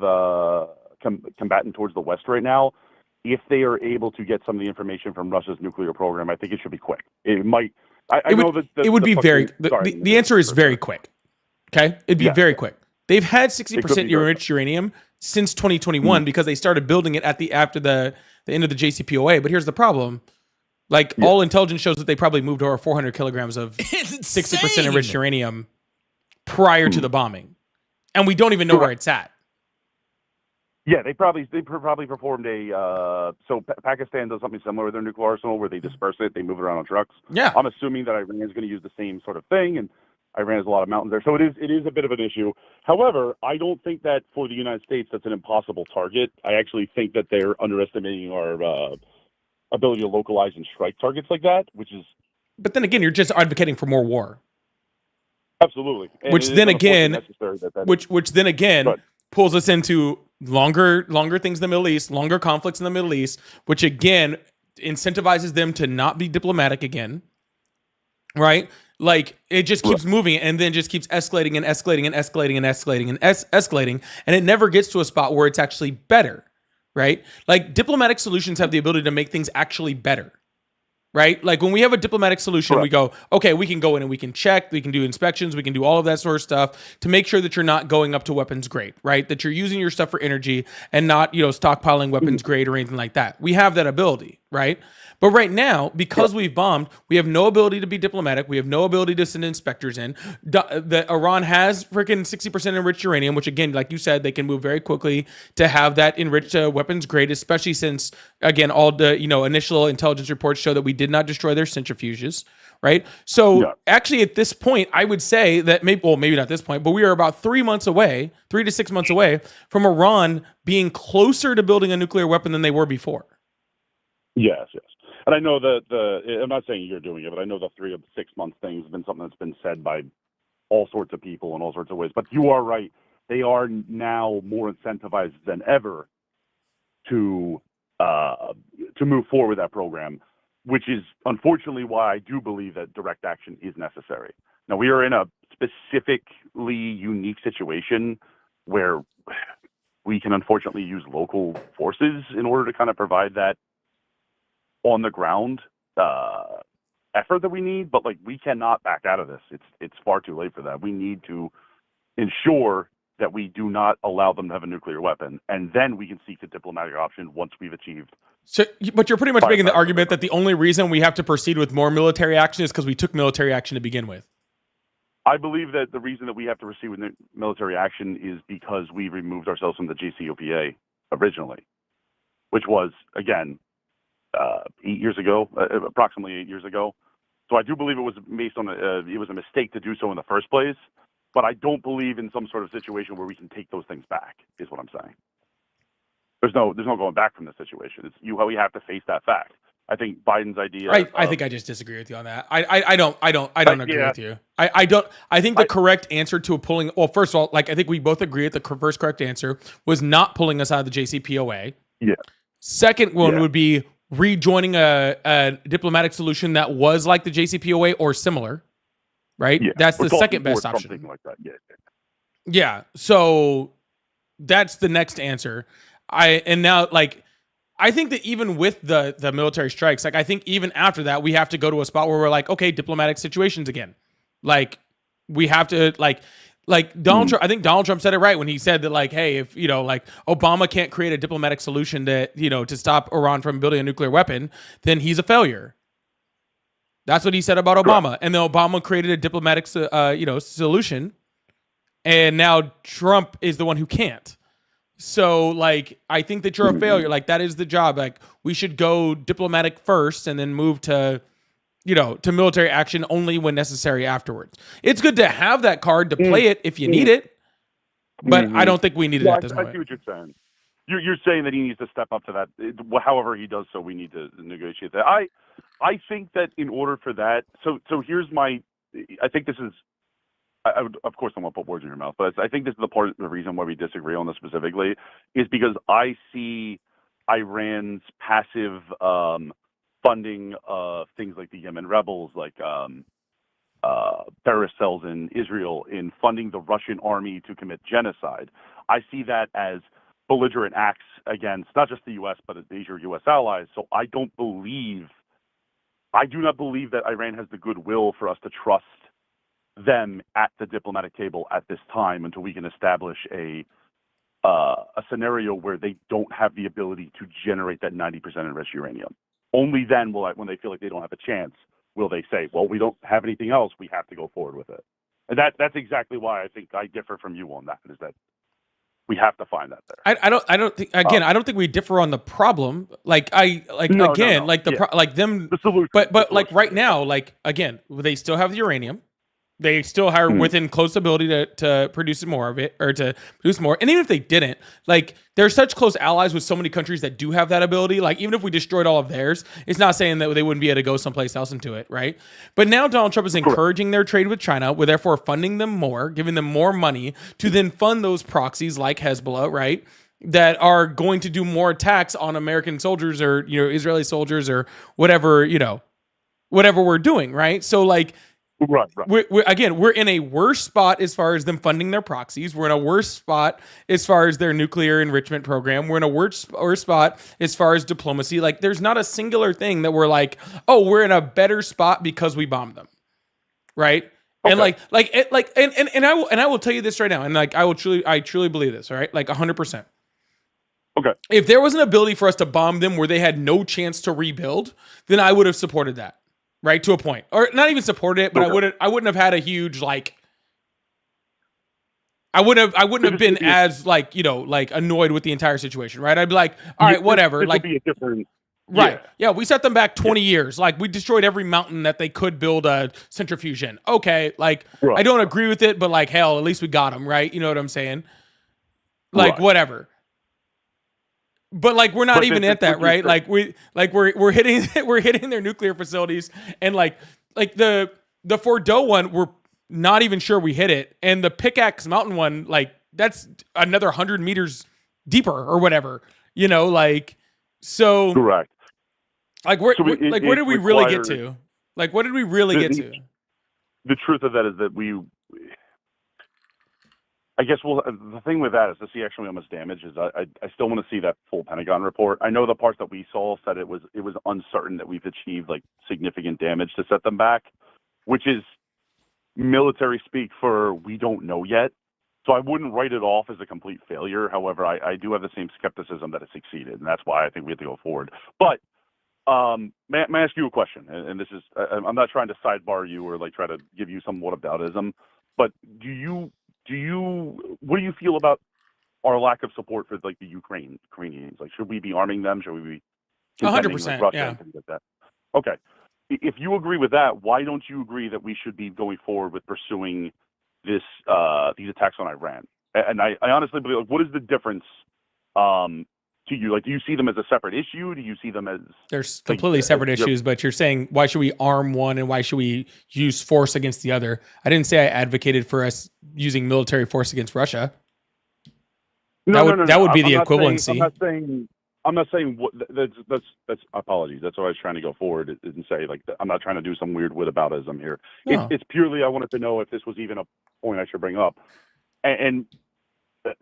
combatant towards the West right now, if they are able to get some of the information from Russia's nuclear program, I think it should be quick. It might. I know that it would be very. The answer is very quick. Okay, it'd be very quick. They've had 60% enriched uranium since 2021 because they started building it after the end of the JCPOA. But here's the problem: like all intelligence shows that they probably moved over 400 kilograms of 60% enriched uranium prior to the bombing, and we don't even know where it's at. Yeah, they probably performed a Pakistan does something similar with their nuclear arsenal where they disperse it, they move it around on trucks. Yeah, I'm assuming that Iran is going to use the same sort of thing, and Iran has a lot of mountains there, so it is a bit of an issue. However, I don't think that for the United States that's an impossible target. I actually think that they're underestimating our ability to localize and strike targets like that, which is. But then again, you're just advocating for more war. Absolutely. And which then again pulls us into longer things in the Middle East, longer conflicts in the Middle East, which again incentivizes them to not be diplomatic again. Right? Like it just keeps moving and then just keeps escalating and escalating and escalating and escalating and escalating. And it never gets to a spot where it's actually better. Right? Like diplomatic solutions have the ability to make things actually better. Right? Like when we have a diplomatic solution, we go, okay, we can go in and we can check, we can do inspections, we can do all of that sort of stuff to make sure that you're not going up to weapons grade, right? That you're using your stuff for energy and not, stockpiling weapons grade or anything like that. We have that ability, right? But right now, because we've bombed, we have no ability to be diplomatic. We have no ability to send inspectors in. Iran has freaking 60% enriched uranium, which again, like you said, they can move very quickly to have that enriched weapons grade, especially since, again, all the initial intelligence reports show that we did not destroy their centrifuges, right? So actually at this point, I would say that maybe not this point, but we are about 3 to 6 months away from Iran being closer to building a nuclear weapon than they were before. Yes. And I know that I'm not saying you're doing it, but I know the 3 to 6 month thing has been something that's been said by all sorts of people in all sorts of ways. But you are right. They are now more incentivized than ever to move forward with that program, which is unfortunately why I do believe that direct action is necessary. Now, we are in a specifically unique situation where we can unfortunately use local forces in order to kind of provide that on the ground effort that we need, but we cannot back out of this. It's far too late for that. We need to ensure that we do not allow them to have a nuclear weapon, and then we can seek a diplomatic option once we've achieved. So, but you're pretty much making the argument that the only reason we have to proceed with more military action is because we took military action to begin with. I believe that the reason that we have to proceed with military action is because we removed ourselves from the JCPOA originally, which was, again, 8 years ago, approximately 8 years ago. So I do believe it was based on it was a mistake to do so in the first place, but I don't believe in some sort of situation where we can take those things back, is what I'm saying. there's no going back from the situation. We have to face that fact. I think Biden's idea. I think I just disagree with you on that. I don't agree yeah. with you. I don't. I think the correct answer to pulling. Well, first of all, like I think we both agree that the first correct answer was not pulling us out of the JCPOA. Yeah. Second one would be rejoining a diplomatic solution that was like the JCPOA or similar. Right. Yeah. That's the Or second best something option. like that. Yeah. Yeah. So that's the next answer. I think that even with the military strikes, like I think even after that, we have to go to a spot where we're like, okay, diplomatic situations again. Like we have to like Donald Trump. I think Donald Trump said it right when he said that like, hey, if like Obama can't create a diplomatic solution to stop Iran from building a nuclear weapon, then he's a failure. That's what he said about Obama. Correct. And then Obama created a diplomatic solution, and now Trump is the one who can't. So, like, I think that you're a failure. Like, that is the job. Like, we should go diplomatic first and then move to military action only when necessary afterwards. It's good to have that card to play it if you need it, but I don't think we need it at this moment. I see what you're saying. You're saying that he needs to step up to that. However he does so, we need to negotiate that. I think that in order for that, so here's I think this is, I would, of course, I won't put words in your mouth, but I think this is the reason why we disagree on this specifically is because I see Iran's passive funding of things like the Yemen rebels, like terrorist cells in Israel, in funding the Russian army to commit genocide. I see that as belligerent acts against not just the U.S., but these are U.S. allies. So I do not believe that Iran has the goodwill for us to trust them at the diplomatic table at this time until we can establish a scenario where they don't have the ability to generate that 90% enriched uranium. Only then when they feel like they don't have a chance, will they say, well, we don't have anything else, we have to go forward with it. And that's exactly why I think I differ from you on that, is that we have to find that there. I don't think, again, I don't think we differ on the problem. The solution. But like right now, like again, they still have the uranium. They still are within close ability to produce more of it, or to produce more. And even if they didn't, like they're such close allies with so many countries that do have that ability. Like even if we destroyed all of theirs, it's not saying that they wouldn't be able to go someplace else and do it, right? But now Donald Trump is encouraging their trade with China, with therefore funding them more, giving them more money to then fund those proxies like Hezbollah, right? That are going to do more attacks on American soldiers or Israeli soldiers or whatever we're doing, right? So like. Right. We're in a worse spot as far as them funding their proxies. We're in a worse spot as far as their nuclear enrichment program. We're in a worse spot as far as diplomacy. Like, there's not a singular thing that we're like, oh, we're in a better spot because we bombed them, right? Okay. And I will tell you this right now, and like I truly believe this, all right, like 100%. Okay. If there was an ability for us to bomb them where they had no chance to rebuild, then I would have supported that. Right, to a point, or not even supported it, but I wouldn't have had a huge like. I wouldn't have been as like annoyed with the entire situation, right? I'd be like, all right, whatever. This like, would be a different. Right? Yeah, we set them back 20 years. Like, we destroyed every mountain that they could build a centrifuge in. Okay, like I don't agree with it, but like hell, at least we got them, right? You know what I'm saying? Like whatever. But like we're not even at that, right? Like we're hitting their nuclear facilities, and like the Fordo one, we're not even sure we hit it, and the Pickaxe Mountain one, like that's another 100 meters deeper or whatever, like so. Correct. Like where did we really get to? Like what did we really get to? The truth of that is that I guess the thing with that is to see actually how much damage is. I still want to see that full Pentagon report. I know the parts that we saw said it was uncertain that we've achieved like significant damage to set them back, which is military speak for we don't know yet. So I wouldn't write it off as a complete failure. However, I do have the same skepticism that it succeeded, and that's why I think we have to go forward. But may I ask you a question? And this is I'm not trying to sidebar you or like try to give you somewhat of doubtism, but what do you feel about our lack of support for like the Ukrainians? Like, should we be arming them? Should we be 100%? Russia Yeah. and things like that? Okay. If you agree with that, why don't you agree that we should be going forward with pursuing these attacks on Iran? And I honestly believe, like, what is the difference? to you? Like, do you see them as a separate issue? Do you see them as There's completely like, separate you're- issues, but you're saying why should we arm one and why should we use force against the other? I didn't say I advocated for us using military force against Russia. That would be the equivalency. I'm not saying what that's apologies. That's why I was trying to go forward and say, like, I'm not trying to do some weird whataboutism here. No. It's purely I wanted to know if this was even a point I should bring up. And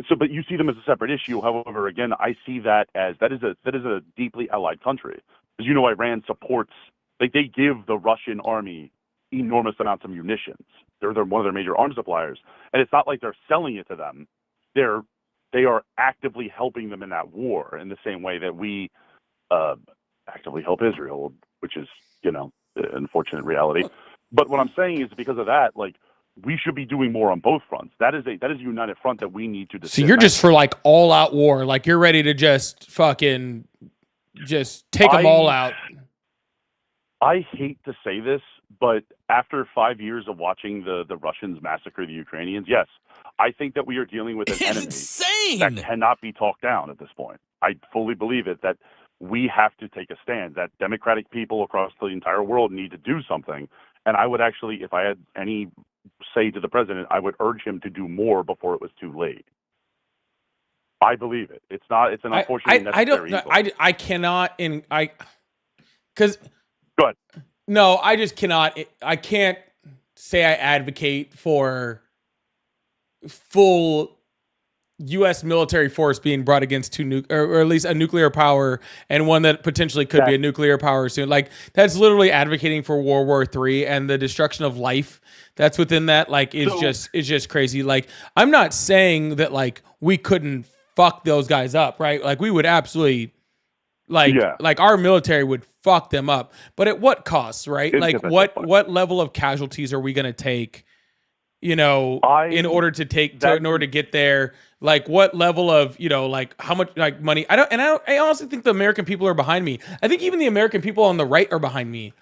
so, but you see them as a separate issue. However, again, I see that as that is a deeply allied country. As you know, Iran supports, like, they give the Russian army enormous amounts of munitions. They're one of their major arms suppliers, and it's not like they're selling it to them. They are actively helping them in that war in the same way that we actively help Israel, which is, an unfortunate reality. But what I'm saying is because of that, like, we should be doing more on both fronts. That is a united front that we need to. So you're just for like all out war, like you're ready to just fucking just take them all out. I hate to say this, but after 5 years of watching the Russians massacre the Ukrainians, yes, I think that we are dealing with an It's enemy insane. that cannot be talked down at this point. I fully believe it, that we have to take a stand, that democratic people across the entire world need to do something. And I would actually, if I had any say to the president, I would urge him to do more before it was too late. I believe it. It's an unfortunate necessary evil. I cannot, because Go ahead. No, I just cannot. I can't say I advocate for full U.S. military force being brought against or at least a nuclear power, and one that potentially could be a nuclear power soon. Like, that's literally advocating for World War III and the destruction of life that's within that. Like, it's just crazy. Like, I'm not saying that like we couldn't fuck those guys up, right? Like, we would absolutely. Like our military would fuck them up, but at what cost, right? Like what level of casualties are we going to take, in order to get there? Like what level of, like how much like money? I honestly think the American people are behind me. I think even the American people on the right are behind me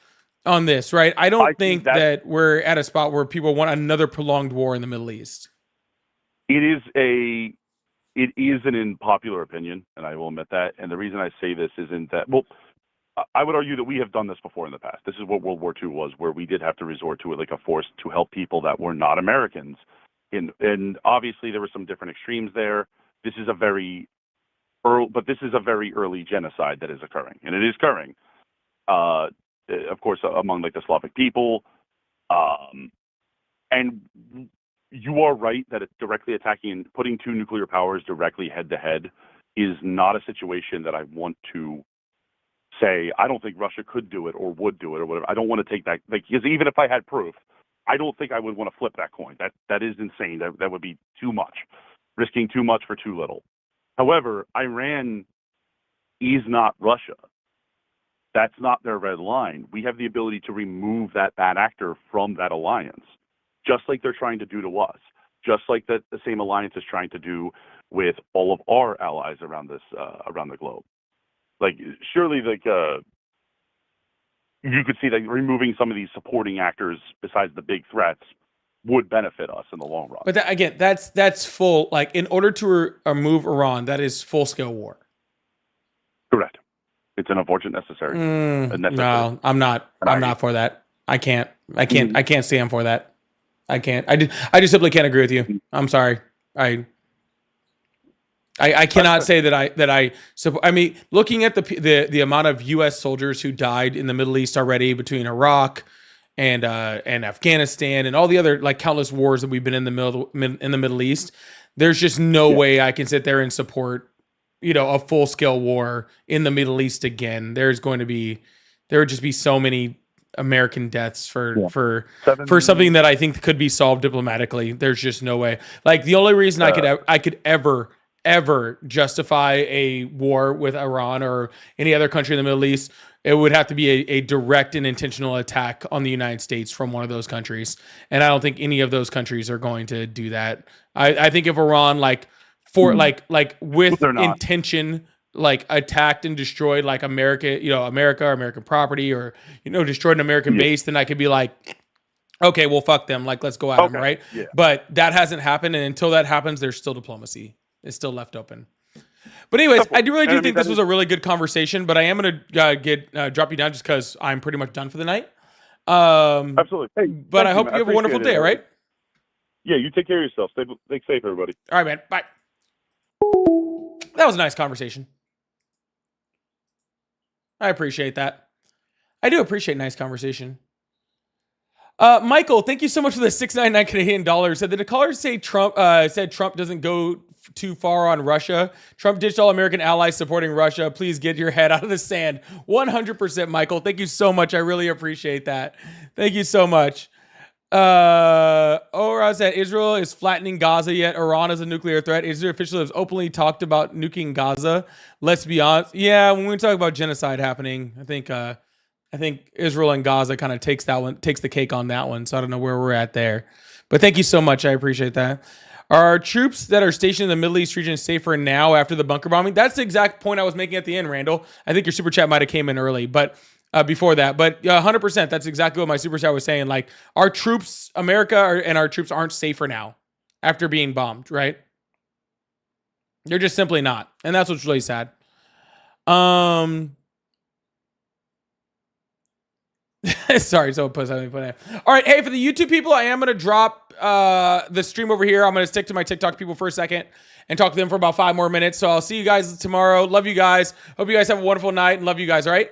on this, right? I don't think that we're at a spot where people want another prolonged war in the Middle East. It is an unpopular opinion, and I will admit that. And the reason I say this isn't that, well, I would argue that we have done this before in the past. This is what World War II was, where we did have to resort to like a force to help people that were not Americans. And obviously there were some different extremes there. This is a very early genocide that is occurring, and it is occurring, of course, among like the Slavic people. And you are right that it's directly attacking and putting two nuclear powers directly head to head is not a situation that I want to say. I don't think Russia could do it or would do it or whatever. I don't want to take that, because even if I had proof, I don't think I would want to flip that coin. That is insane. That would be too much, risking too much for too little. However, Iran is not Russia. That's not their red line. We have the ability to remove that bad actor from that alliance, just like they're trying to do to us, just like the same alliance is trying to do with all of our allies around around the globe. Like, surely, like, you could see that removing some of these supporting actors besides the big threats would benefit us in the long run. But again, that's full, like, in order to remove Iran, that is full-scale war. Correct. It's an unfortunate necessary. No, I'm not. I'm not for that. I can't stand for that. I can't. I just simply can't agree with you. I'm sorry. I cannot say that I. So I mean, looking at the amount of U.S. soldiers who died in the Middle East already between Iraq and Afghanistan and all the other like countless wars that we've been in the Middle East, there's just no way I can sit there and support a full scale war in the Middle East again. There would just be so many American deaths for something that I think could be solved diplomatically. There's just no way. Like, the only reason I could ever justify a war with Iran or any other country in the Middle East, it would have to be a direct and intentional attack on the United States from one of those countries. And I don't think any of those countries are going to do that. I think if Iran with intention, like, attacked and destroyed like America or American property, or destroyed an American base, then I could be like, okay, well, fuck them, like, let's go at them, right? But that hasn't happened, and until that happens, there's still diplomacy. It's still left open. But anyways, I do really And I do mean, think that this was a really good conversation. But I am gonna drop you down just because I'm pretty much done for the night. Absolutely. Hey, But thank I hope man. you have a wonderful appreciate day. it. All right. Yeah, you take care of yourself. Stay safe, everybody. All right, man. Bye. That was a nice conversation. I appreciate that. I do appreciate nice conversation. Michael, thank you so much for the $6.99 Canadian dollars. Said, did the caller say Trump said Trump doesn't go too far on Russia? Trump ditched all American allies supporting Russia. Please get your head out of the sand. 100%, Michael. Thank you so much. I really appreciate that. Thank you so much. Ora said Israel is flattening Gaza, yet Iran is a nuclear threat. Israel officially has openly talked about nuking Gaza. Let's be honest. Yeah, when we talk about genocide happening, I think Israel and Gaza kind of takes the cake on that one. So I don't know where we're at there. But thank you so much. I appreciate that. Are troops that are stationed in the Middle East region safer now after the bunker bombing? That's the exact point I was making at the end, Randall. I think your super chat might have came in early, but before that. But 100%, that's exactly what my super chat was saying. Like, our troops, and our troops aren't safer now after being bombed, right? They're just simply not. And that's what's really sad. Sorry, someone put something in. All right, hey, for the YouTube people, I am going to drop the stream over here. I'm going to stick to my TikTok people for a second and talk to them for about 5 more minutes. So I'll see you guys tomorrow. Love you guys. Hope you guys have a wonderful night and love you guys, all right?